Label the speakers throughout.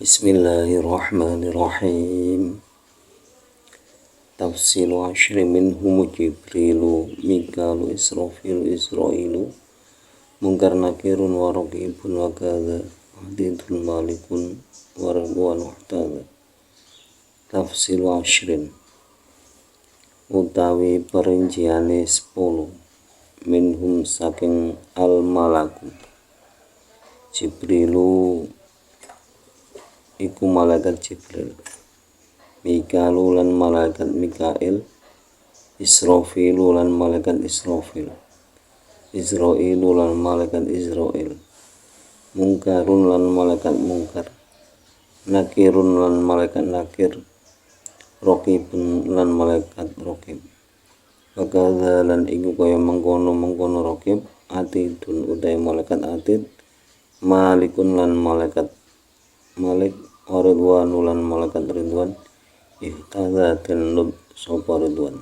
Speaker 1: Bismillahirrahmanirrahim. Tafsilu ashri minhum Jibrilu, Mikalu, Israfilu, Isra'ilu, Munkar nakirun wa raqibun wa kadha, Adidun malikun wa ridwan muhtadha. Tafsilu ashrin, utawi perinciane 10, minhum saking al-malaku. Jibrilu iku malaikat Jibril, Mikalu lan malaikat Mikail, Israfilu lan malaikat Israfil, Isra'ilu lan malaikat Israil, Munkarun lan malaikat Munkar, Nakirun lan malaikat Nakir, Raqibun lan malaikat Raqib. Wakadha lan iku kaya mengkono Raqib, Atidun utai malaikat Atid, Malikun lan malaikat Malik, Ridwanu lan malaikat Ridwan, ihtada tenlub sopa Ridwan.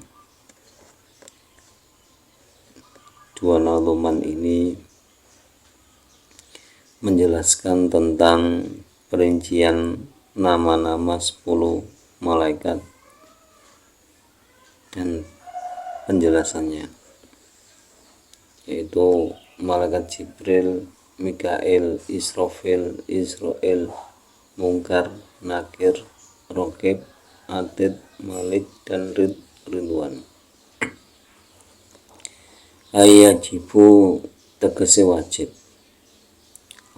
Speaker 1: Dua nazuman ini menjelaskan tentang perincian nama-nama 10 malaikat dan penjelasannya, yaitu malaikat Jibril, Mikail, Israfil, Israil, Munkar, Nakir, Raqib, Atid, Malik, dan Ridwan. Ayajibu tegese wajib,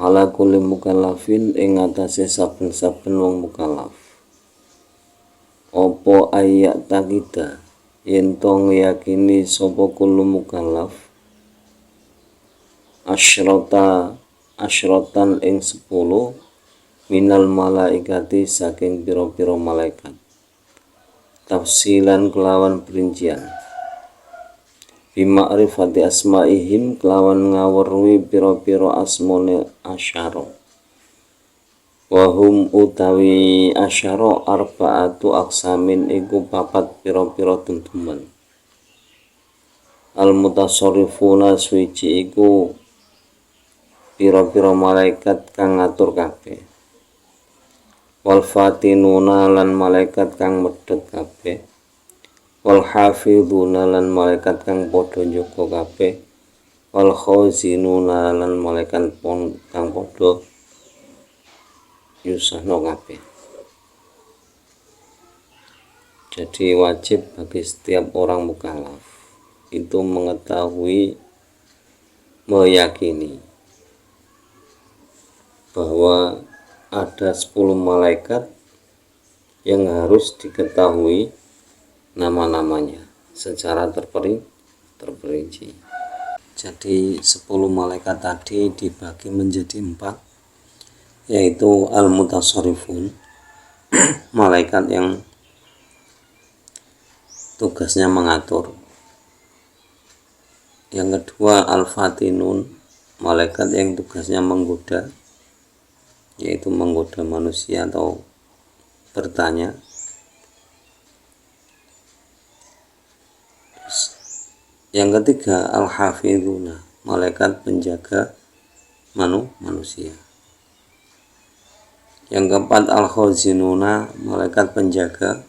Speaker 1: ala kulli mukallafin ing atase saben-saben wong mukallaf. Apa ayat takida yen to ngiyakini sapa kullu mukallaf asyratan ing 10 minal malaikati saking pira-pira malaikat, tafsilan kelawan perincian, bima'rifati asma'ihim kelawan ngaweruhi pira-pira asmone asyara, wahum utawi asyara arba'atu aksamin iku papat pira-pira tuntuman. Al mutasarrifuna suci iku pira-pira malaikat kang ngatur kabeh, wal fatinuna lan malaikat kang medhot kabeh, wal hafizuna lan malaikat kang padha njaga kabeh, wal khazinuna lan malaikat kang padha nyusahno kabeh. Jadi wajib bagi setiap orang mukallaf itu mengetahui, meyakini bahwa ada 10 malaikat yang harus diketahui nama-namanya secara terperinci. Jadi 10 malaikat tadi dibagi menjadi 4, yaitu al-mutasarrifun, malaikat yang tugasnya mengatur. Yang kedua al-fatinun, malaikat yang tugasnya menggoda, yaitu menggoda manusia atau bertanya. Yang ketiga al-hafizuna, malaikat penjaga manusia. Yang keempat al-khazinuna, malaikat penjaga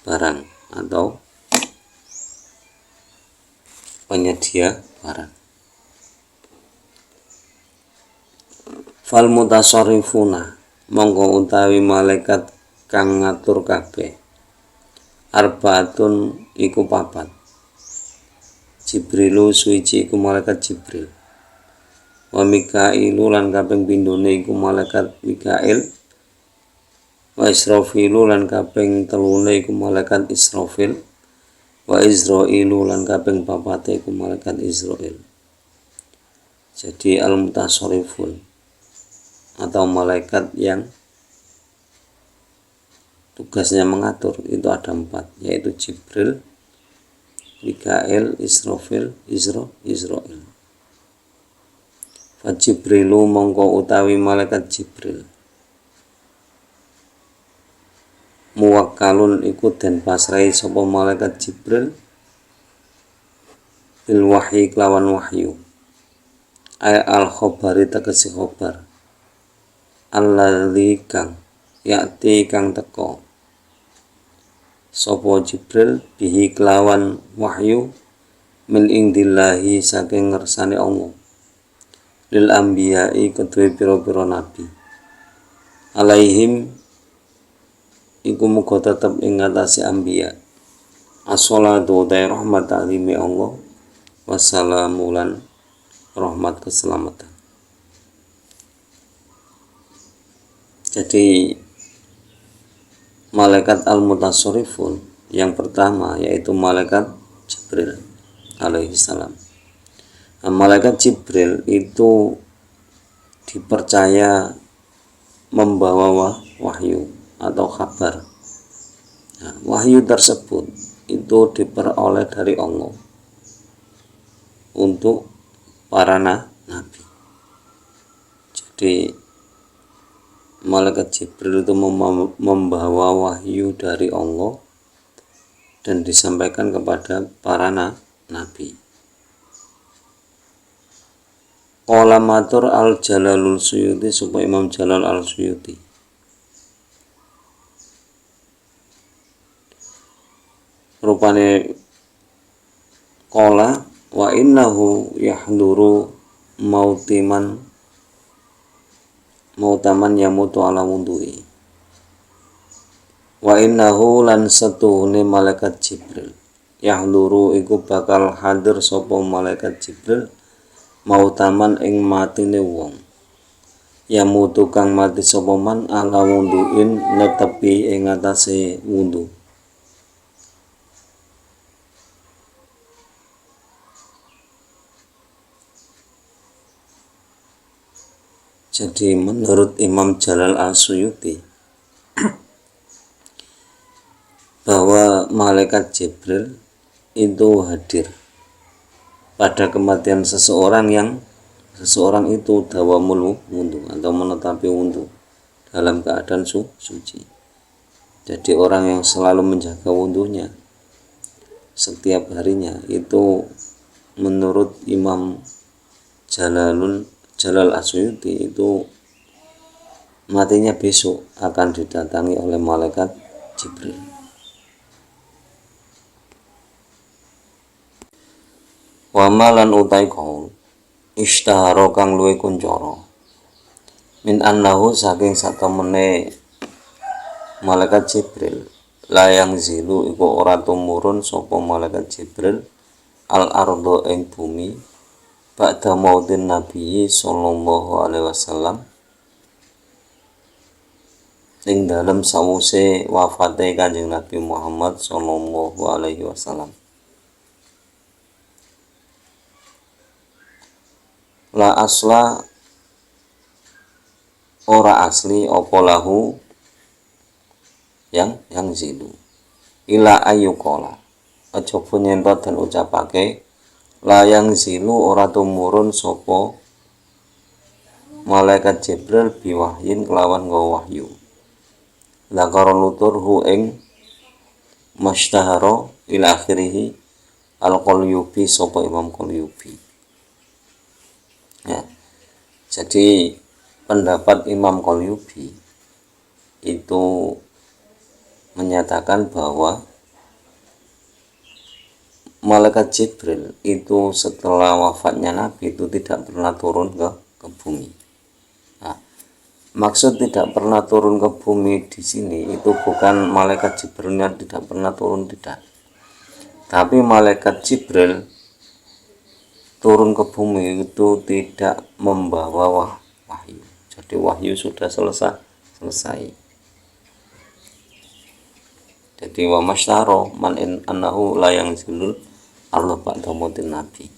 Speaker 1: barang atau penyedia barang. Fal mutasarrifuna, mongko utawi malaikat kang ngatur kabeh, arbaatun iku papat. Jibrilu suci iku malaikat Jibril, wa Mikailu lan kaping pindhone iku malaikat Mikail, wa Israfilu lan kaping telune iku malaikat Israfil, wa Israilu lan kaping papate iku malaikat Israil. Jadi al-mutasarrifun atau malaikat yang tugasnya mengatur itu ada 4, yaitu Jibril, Mikail, Israfil, Israil. Fa Jibrilu mongko utawi malaikat Jibril, muwakkalun iku den pasrahi sapa malaikat Jibril bil wahyi kelawan wahyu, ay al khobari tegesi khobar, alladzi kang yakti kang teko sapa Jibril bihi kelawan wahyu min indillahi saking ngersane Allah lil anbiya'i kedue pira-pira nabi alaihim iku muga tetep ing ngatasi anbiya as-shalatu wa rahmat ta'zimi Allah wassalamu lan rahmat keselamatan. Jadi malaikat al-mutasarrifun yang pertama yaitu malaikat Jibril alaihi salam. Nah, malaikat Jibril itu dipercaya membawa wahyu atau kabar. Nah, wahyu tersebut itu diperoleh dari Allah untuk para nabi. Jadi malaikat Jibril itu membawa wahyu dari Allah dan disampaikan kepada para nabi. Qala matur al-Jalalul Suyuti supaya Imam Jalal al-Suyuti. Rupane qala wa innahu yahduru mautaman yamutu ala wudui. Wa innahu lan satuhune malaikat Jibril yahduru iku bakal hadir sapa malaikat Jibril mautaman ing matine wong yamutu kang mati sapa man ala wunduin netepi ing atase wundu. Jadi menurut Imam Jalal al-Suyuti bahwa malaikat Jibril itu hadir pada kematian seseorang itu dawamul wudhu atau menetapi wudhu dalam keadaan suci. Jadi orang yang selalu menjaga wudhunya setiap harinya itu menurut Imam Jalal As-Suyuti itu matinya besok akan didatangi oleh malaikat Jibril. Wa malan utai kaul ishtahara kang luwih kuncara min annahu saking satemene malaikat Jibril layang zilu iku ora tumurun sapa malaikat Jibril al ardo ing bumi ba'da mautin Nabi sallallahu alaihi wasallam ing dalem sawuse wafate Kanjeng Nabi Muhammad sallallahu alaihi wasallam. La asla ora asli apa lahu yang zilu ila ayyuqala aja nyentot dan ucapake layang zilu ora tumurun sapa malaikat Jibril biwahyin kelawan nggawa wahyu lakara nuturhu ing mashtahara ila akhirih al-Qalyubi sapa Imam Qalyubi. Ya, jadi pendapat Imam Qalyubi itu menyatakan bahwa malaikat Jibril itu setelah wafatnya Nabi itu tidak pernah turun ke bumi. Nah, maksud tidak pernah turun ke bumi di sini itu bukan malaikat Jibrilnya tidak pernah turun, tidak. Tapi malaikat Jibril turun ke bumi itu tidak membawa wahyu. Jadi wahyu sudah selesai. Jadi wa mashtaro man in annahu la yang zilul Allah ba'da mautin Nabi.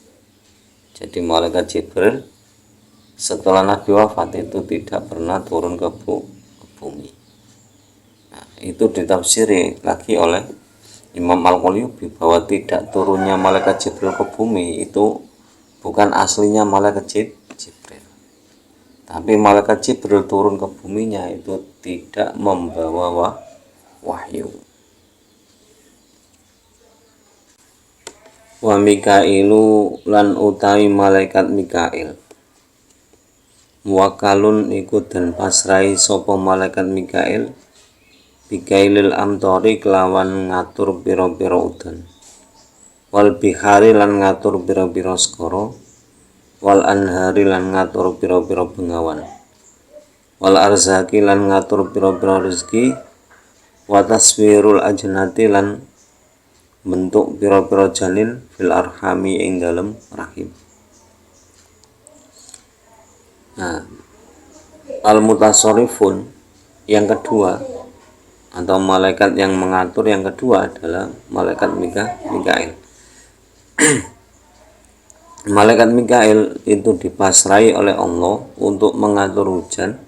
Speaker 1: Jadi malaikat Jibril setelah Nabi wafat itu tidak pernah turun ke bumi. Nah, itu ditafsiri lagi oleh Imam Al-Qalyubi bahwa tidak turunnya malaikat Jibril ke bumi itu bukan aslinya malaikat Jibril. Tapi malaikat Jibril turun ke buminya itu tidak membawa wahyu. Wa Mikailu lan utawi malaikat Mikail Muwakalun iku den pasrai sapa malaikat Mikail bikailil amtori kelawan ngatur pira-pira udan, wal bihari lan ngatur pira-pira skara, wal anhari lan ngatur pira-pira bengawan, wal arzaki lan ngatur pira-pira rezeki, wa taswirul ajnati lan bentuk pira-pira janin fil arhami ing dalem rahim. Nah, al-mutasarrifun yang kedua atau malaikat yang mengatur yang kedua adalah malaikat Mikail. Malaikat Mikail itu dipasrai oleh Allah untuk mengatur hujan,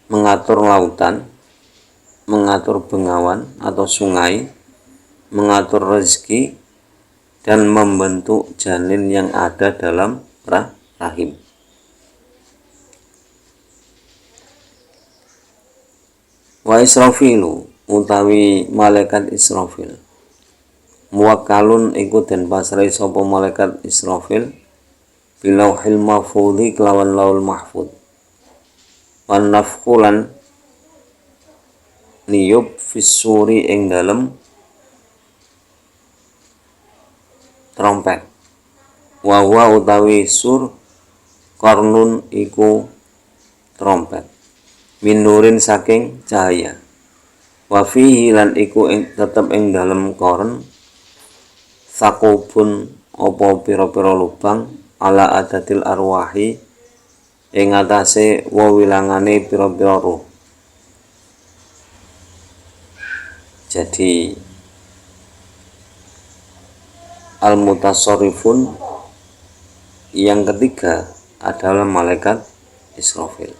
Speaker 1: mengatur lautan, mengatur bengawan atau sungai, mengatur rezeki, dan membentuk janin yang ada dalam rahim. Wa Israfilu utawi malaikat Israfil, muwakkalun iku den pasrai sapa malaikat Israfil bilauhil mahfudhi kelawan laul mahfud, wan nafkulan niyub fisuri ing dalem trompet, wa utawi sur kornun iku trompet, minurin saking cahaya, wa fihi lan iku tetep ing dalem korn sakubun apa pira-pira lubang ala adatil arwahi ing atase wewilangane pira-pira ruh. Jadi al-mutasarrifun yang ketiga adalah malaikat Israfil.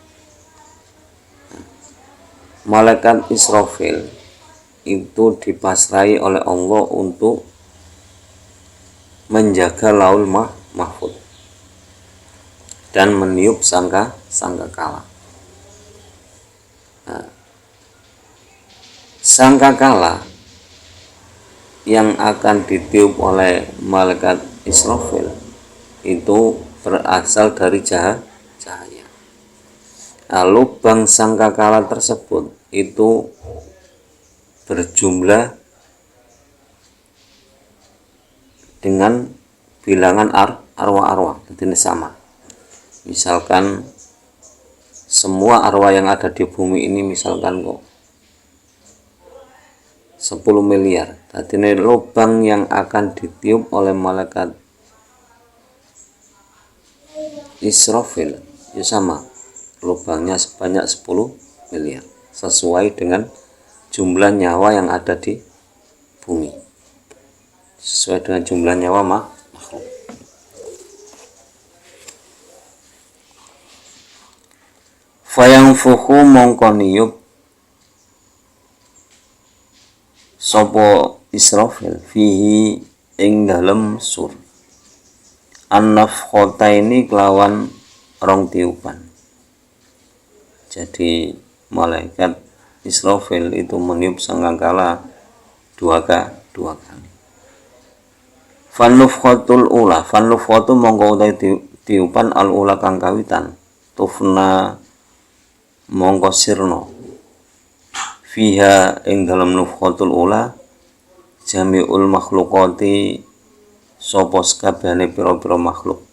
Speaker 1: Malaikat Israfil itu dipasrai oleh Allah untuk menjaga laul mahfud dan meniup sangkakala. Nah, sangkakala yang akan ditiup oleh malaikat Israfil itu berasal dari cahaya. Lubang sangkakala tersebut itu berjumlah dengan bilangan arwah-arwah, jadi sama. Misalkan semua arwah yang ada di bumi ini misalkan kok 10 miliar. Jadi lubang yang akan ditiup oleh malaikat Israfil ya sama, lubangnya sebanyak 10 miliar sesuai dengan jumlah nyawa yang ada di bumi, sesuai dengan jumlah nyawa makhluk. Fayang fuhu mongko niyup sopo Israfil fihi ing dalem sur an-nafkhataini kelawan rong tiupan. Jadi malaikat Israfil itu meniup sangkakala dua kali. Fanufkhatul ula, fanufkhatu mongko utai tiupan al ula kang kawitan, tufna mongko sirno fiha ing dalam nufkhatul ula jami'ul makhlukati sapa sakabehane pira-pira makhluk,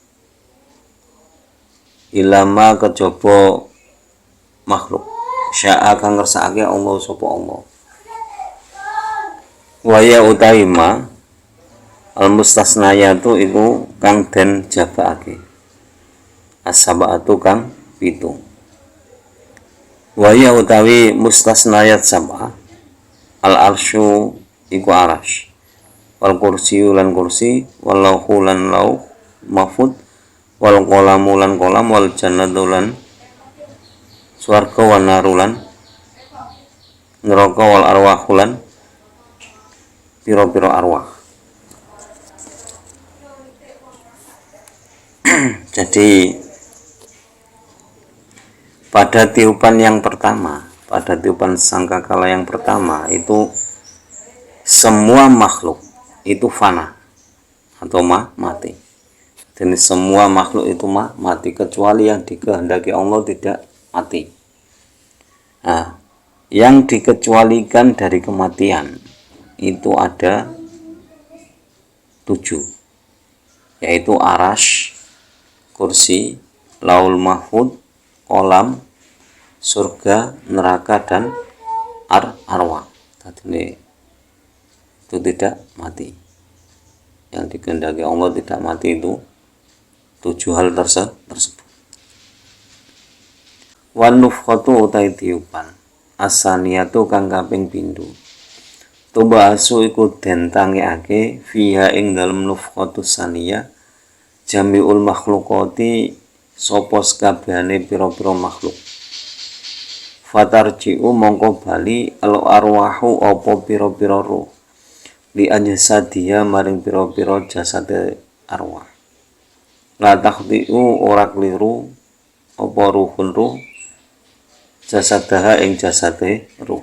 Speaker 1: ilama kejaba makhluk syaa kang ngersakake Allah sapa Allah. Waya utawi ma al mustasnayatu iku kang den jabake, as-sab'atu kang 7. Waya utawi mustasnayat sab'ah al arsyu iku arash, wal kursiyu lan kursi, wal lauhu lan lauh mahfud, wal qalamu lan qalam, wal jannatu lan swarga, wan naru lan neraka, wal arwahu lan pira-pira arwah. Jadi pada tiupan yang pertama, pada tiupan sangkakala yang pertama itu semua makhluk itu fana atau mati. Dan semua makhluk itu mati kecuali yang dikehendaki Allah tidak mati. Nah, yang dikecualikan dari kematian itu ada 7, yaitu arash, kursi, laul mahfud, kolam, surga, neraka, dan arwah. Tadi itu tidak mati. Yang dikehendaki Allah tidak mati itu 7 hal tersebut. Wan nufkhatu utai tiupan asaniyatu kang kaping pindho. Tubasu iku den tangekake fiha ing dalem nufkhatu saniyah jamiul makhlukati sapa sakabehane pira-pira makhluk. Fatarji'u mongko bali al arwahu apa pira-pira ruh li ajsadiya maring pira-pira jasade arwah. La takhdi'u ora kliru apa ruhun ruh jasadaha ing jasade ruh.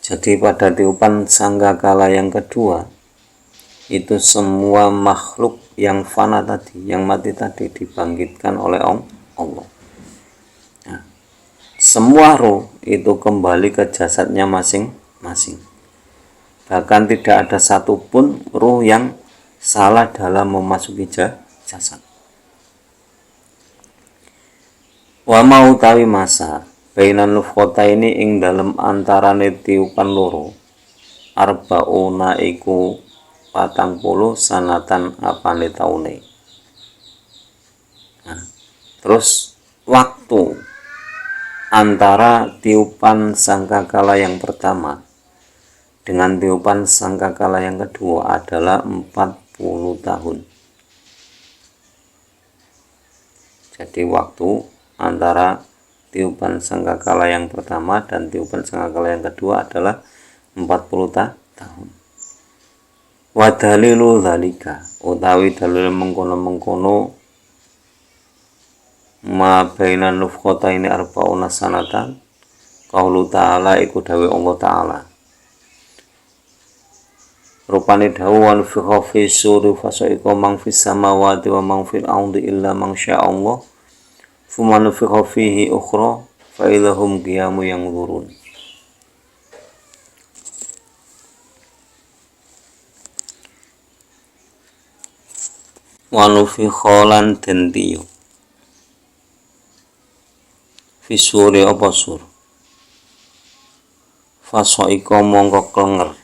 Speaker 1: Jadi pada tiupan sangkakala yang kedua itu semua makhluk yang fana tadi, yang mati tadi dibangkitkan oleh Allah. Nah, semua ruh itu kembali ke jasadnya masing-masing. Bahkan tidak ada satupun ruh yang salah dalam memasuki jasad. Wa mau tawi masa bainan nufkhota ini ing dalem antarane tiupan loro arbauna iku 40 sanatan apane taune. Nah, terus waktu antara tiupan sangkakala yang pertama dengan tiupan sangkakala yang kedua adalah 40 tahun. Jadi waktu antara tiupan sangkakala yang pertama dan tiupan sangkakala yang kedua adalah 40 tahun. Wa dalilu dzalika utawi dalil mengkono-mengkono ma bainan nufkhata ini arba'una sanatan qaulu ta'ala iku dawuh Allah Ta'ala. Rupane dawuh wan fi suri fasaika mang fis samawati wa mang fil ardi illa man syaa Allah fuman fihi ukhra fa idahum qiyamu yanzurun. Wa nufi kholan den tiup fi suri apa sur fasaika mongko klenger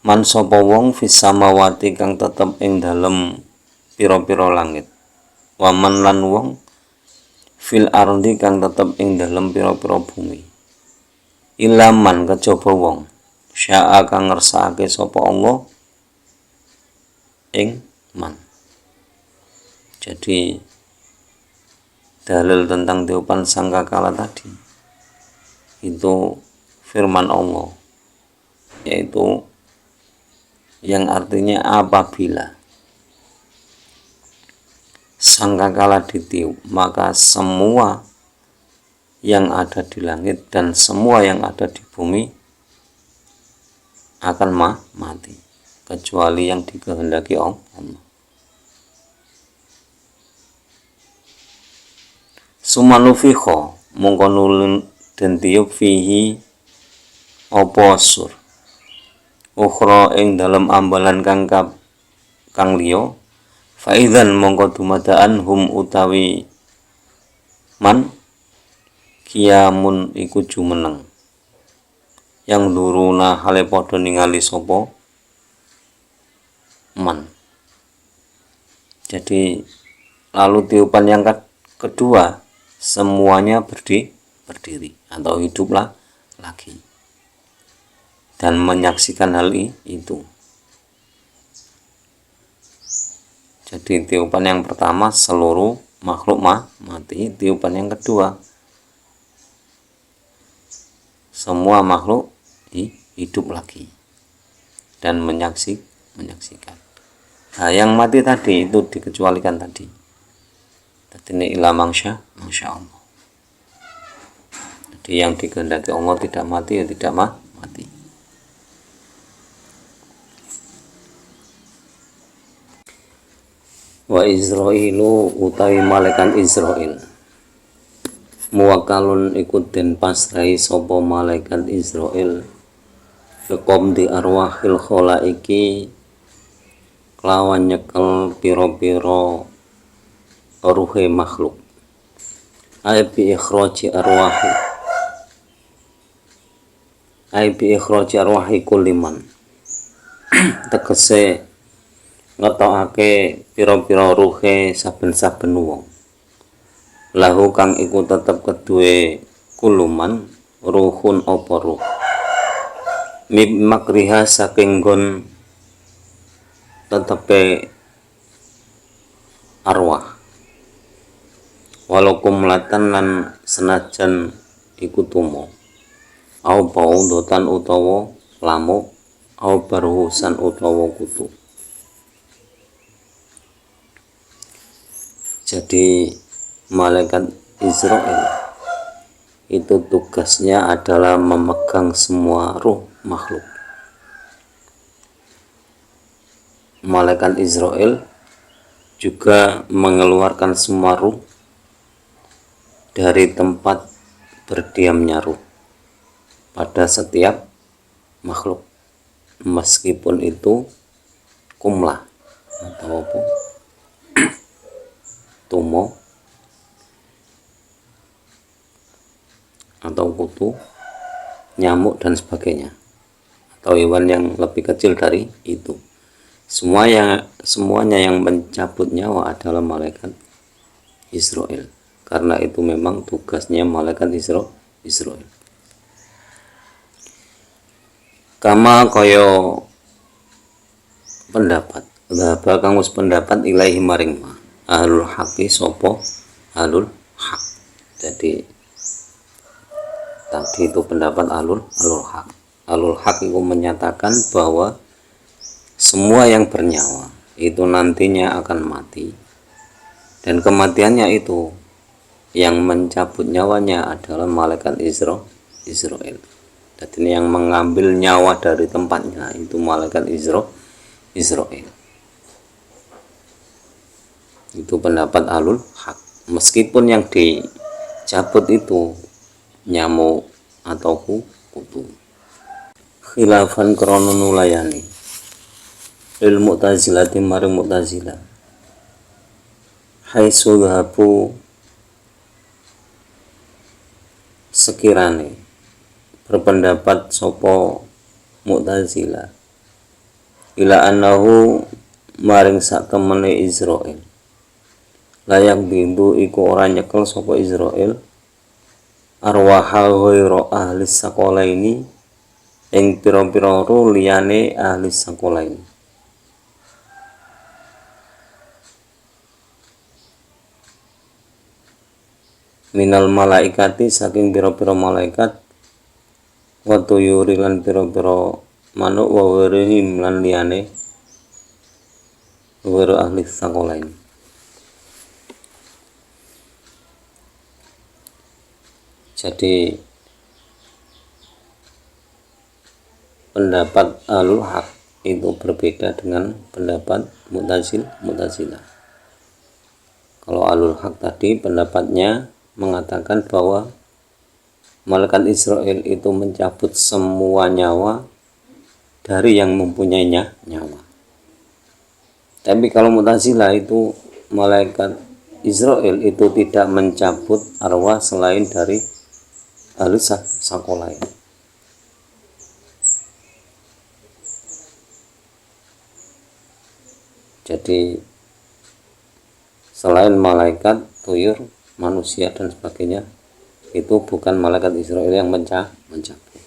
Speaker 1: man sapa wong fis samawati kang tetep ing dalem pira-pira langit waman lan wong fil ardi kang tetep ing dalem pira-pira bumi ilaman kejaba wong syaa kang ngersakake sapa Allah ing man. Jadi dalil tentang tiupan sangkakala tadi itu firman Allah, yaitu yang artinya apabila sangkakala ditiup maka semua yang ada di langit dan semua yang ada di bumi akan mati kecuali yang dikehendaki Allah. Sumanufikho mongko nulun den tiup fihi apa sur ukhra ing dalam ambalan kang liya faidzan mongko dumadaan hum utawi man kiamun iku jumeneng yang duruna hale padha ningali sapa man. Jadi lalu tiupan yang kedua semuanya berdiri atau hiduplah lagi dan menyaksikan hal itu. Jadi tiupan yang pertama seluruh makhluk mati, tiupan yang kedua semua makhluk hidup lagi dan menyaksikan. Nah, yang mati tadi itu dikecualikan tadi. Tadi ini ila mangsya Allah. Jadi yang dikehendaki Allah tidak mati ya tidak mati. Wa Israilu utawi malaikat Israil muwakkalun ikut den pasrahi sapa malaikat Israil lekom di arwahil khalaiki kelawan nyekel piro-piro ruhe makhluk ai bi ikhraji arwahi kuliman tegese ngetokake piro-piro ruhe saben-saben wong lahu kang iku tetep kedue kuluman ruhun apa ruh makriha saking gon tetepe arwah walau kumlatan lan senajan iku tumo au baudotan utawa lamuk au barhusan utawa kutu. Jadi malaikat Israil itu tugasnya adalah memegang semua ruh makhluk. Malaikat Israil juga mengeluarkan semua ruh dari tempat berdiamnya ruh pada setiap makhluk, meskipun itu kumlah atau apa tumo atau kutu, nyamuk dan sebagainya, atau hewan yang lebih kecil dari itu. Semuanya yang mencabut nyawa adalah malaikat Israil, karena itu memang tugasnya malaikat Israil. Kama koyo pendapat kang wis pendapat ilahi maring ma ahlul haqi sopo ahlul haq. Jadi tadi itu pendapat ahlul haq itu menyatakan bahwa semua yang bernyawa itu nantinya akan mati, dan kematiannya itu yang mencabut nyawanya adalah malaikat Israil. Jadi ini yang mengambil nyawa dari tempatnya itu malaikat Israil. Itu pendapat ahlul haq, meskipun yang dicabut itu nyamuk atau kutu. Khilafan krono nulayani lil mu'tazilati maring mu'tazilah haitsu dhahabu sekirane berpendapat sopo mu'tazilah ila annahu maring sak temene Israil layak bindu iku ora nyekel sapa Israil arwaha ghairu ahli sakolaini ing pira-pira liyane ahli sakolaini minal malaikati saking pira-pira malaikat wa tuyuri lan pira-pira manuk wa warihim lan liyane ghairu ahli sakolaini. Jadi pendapat ahlul haq itu berbeda dengan pendapat mu'tazilah. Kalau ahlul haq tadi pendapatnya mengatakan bahwa malaikat Israil itu mencabut semua nyawa dari yang mempunyai nyawa. Tapi kalau mu'tazilah itu malaikat Israil itu tidak mencabut arwah selain dari ahli sakolain. Jadi selain malaikat, tuyur, manusia dan sebagainya itu bukan malaikat Israil yang mencabut.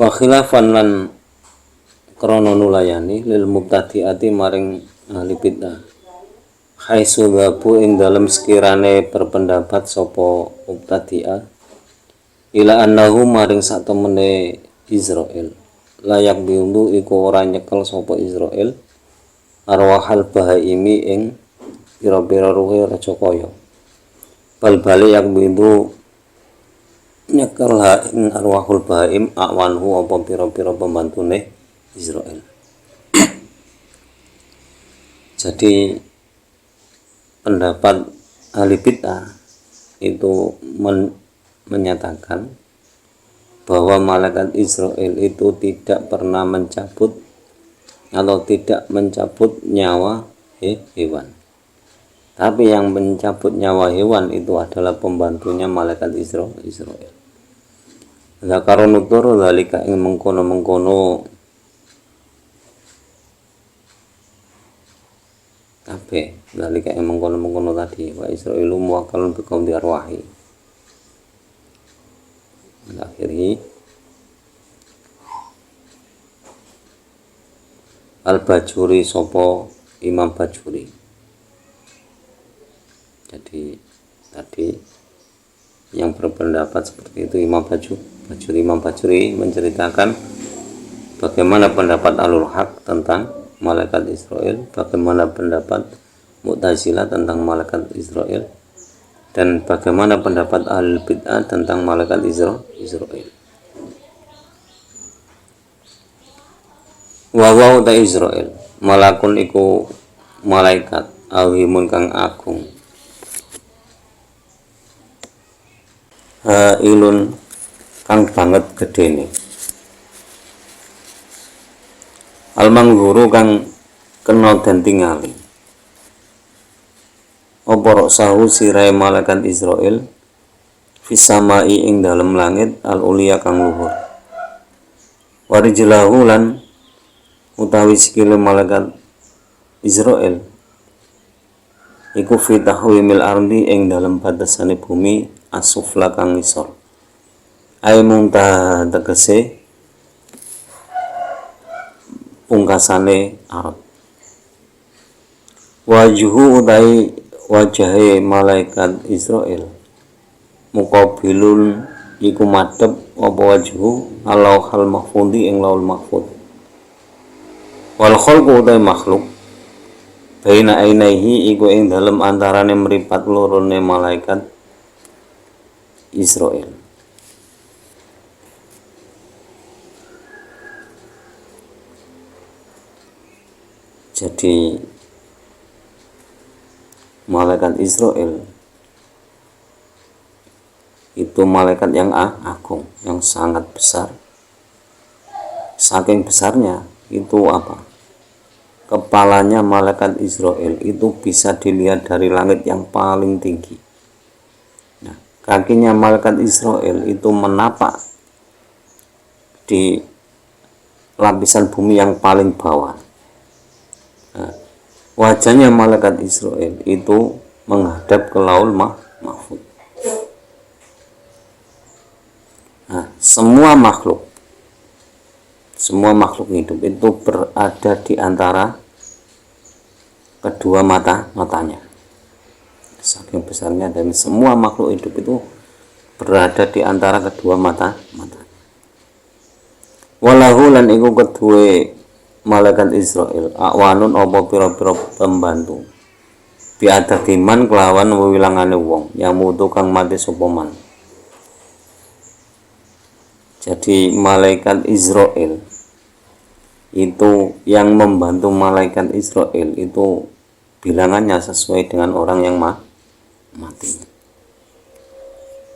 Speaker 1: Wa khilafan lan krono nulayani lil mubtadi'ati maring ahli bid'ah haitsu dhabu ing dalem sekirane berpendapat sapa mubtadi'ah ila annahu maring sak temene Israil layak biundu iku ora nyekel sapa Israil arwahal bahaimi ing pira-pira ruhe raja kaya bal bali yak biundu nyekel ing arwahul baim awanhu apa pira-pira pembantune Israel. Jadi pendapat ahli bid'ah itu menyatakan bahwa malaikat Israel itu tidak pernah mencabut atau tidak mencabut nyawa hewan. Tapi yang mencabut nyawa hewan itu adalah pembantunya malaikat Israel. Zakarun utur zalika ing mengkono-mengkono kabeh, zalika ing mengkono-mengkono tadi wa Israilu muwakkalun bi qauli arwahi. Akhiri Al-Bajuri sopo Imam Bajuri. Jadi tadi yang berpendapat seperti itu Imam Bajuri menceritakan bagaimana pendapat Ahlul Haq tentang malaikat Israel, bagaimana pendapat Mu'tazilah tentang malaikat Israel, dan bagaimana pendapat Ahlul Bid'ah tentang malaikat Israel. Wa ta Israel malakun iku malaikat awimun kang agung, ilun kang banget gedene, almangguru kang kena den tingali, apa roksahu sirai malaikat Israel fisamai ing dalem langit al ulia kang luhur, warijlahu lan utawi sikile malaikat Israel iku fitahwimil ardi ing dalem batasane bumi asufla kang ngisor, ay muntah tegese pungkasane arep, wajuhu utai wajahe malaikat Israel muqabilun iku madhep apa wajuhu alauhal mahfudhi ing laul mahfud, wal khalqu utai makhluk baina ainaihi iku ing dalem antarane mripat lorone malaikat Israel. Jadi malaikat Israel itu malaikat yang agung, yang sangat besar. Saking besarnya itu apa? Kepalanya malaikat Israel itu bisa dilihat dari langit yang paling tinggi. Nah, kakinya malaikat Israel itu menapak di lapisan bumi yang paling bawah. Nah, wajahnya malaikat Israel itu menghadap ke laul mahfud. Nah, semua makhluk hidup itu berada di antara kedua matanya. Saking besarnya, dan semua makhluk hidup itu berada di antara kedua mata. Walahu lan iku kedue malaikat Israel awanun apa pira-pira pembantu biadatiman kelawan wewilangane wong yang mutu kang mati sapa man. Jadi malaikat Israel itu yang membantu malaikat Israel itu bilangannya sesuai dengan orang yang mati.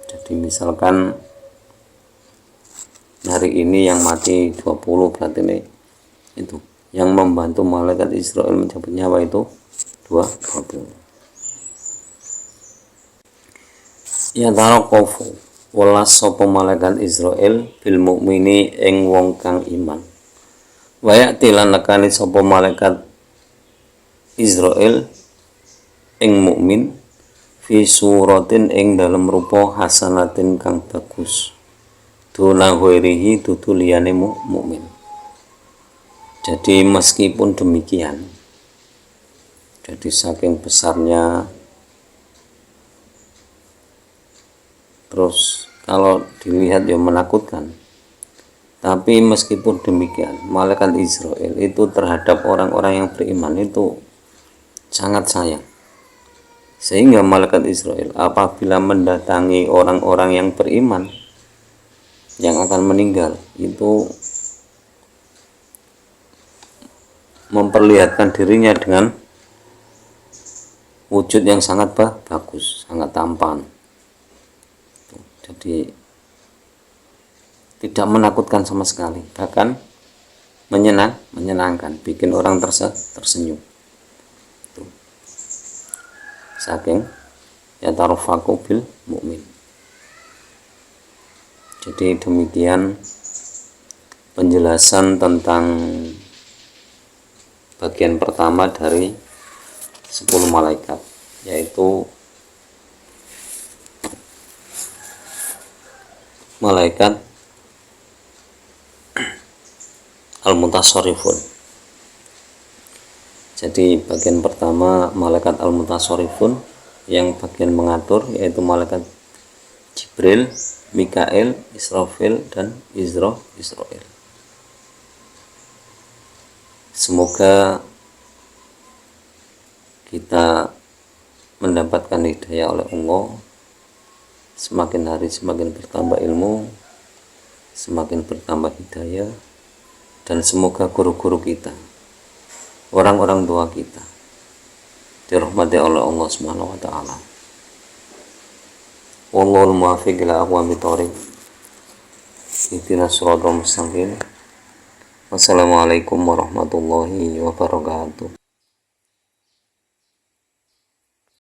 Speaker 1: Jadi misalkan hari ini yang mati 20, berarti ini itu yang membantu malaikat Israel mencabut nyawa itu 20. Ya tarokofu welas sapa malaikat Israel bil mukmini ing wong kang iman. Wayati lan nekani sapa malaikat Israel ing mukmin fi suratin ing dalem rupa hasanatin kang bagus. Duna ghairihi dudu liyane mukmin. Jadi meskipun demikian, jadi saking besarnya, terus kalau dilihat ya menakutkan. Tapi meskipun demikian, malaikat Israel itu terhadap orang-orang yang beriman itu sangat sayang. Sehingga malaikat Israel apabila mendatangi orang-orang yang beriman yang akan meninggal itu memperlihatkan dirinya dengan wujud yang sangat bagus, sangat tampan. Jadi tidak menakutkan sama sekali, bahkan menyenangkan, bikin orang tersenyum. Saking yatarofaku bil mukmin. Jadi demikian penjelasan tentang bagian pertama dari 10 malaikat, yaitu malaikat al-mutasharrifun. Jadi bagian pertama malaikat al-mutasharrifun yang bagian mengatur, yaitu malaikat Jibril, Mikail, Israfil, dan Israel. Semoga kita mendapatkan hidayah oleh Allah, semakin hari semakin bertambah ilmu, semakin bertambah hidayah, dan semoga guru-guru kita, orang-orang tua kita dirahmati oleh Allah Subhanahu wa taala. Wallahul muwaffiq ila aqwamit thoriq. Ihdinas shiratal mustaqim. Wassalamualaikum warahmatullahi wabarakatuh.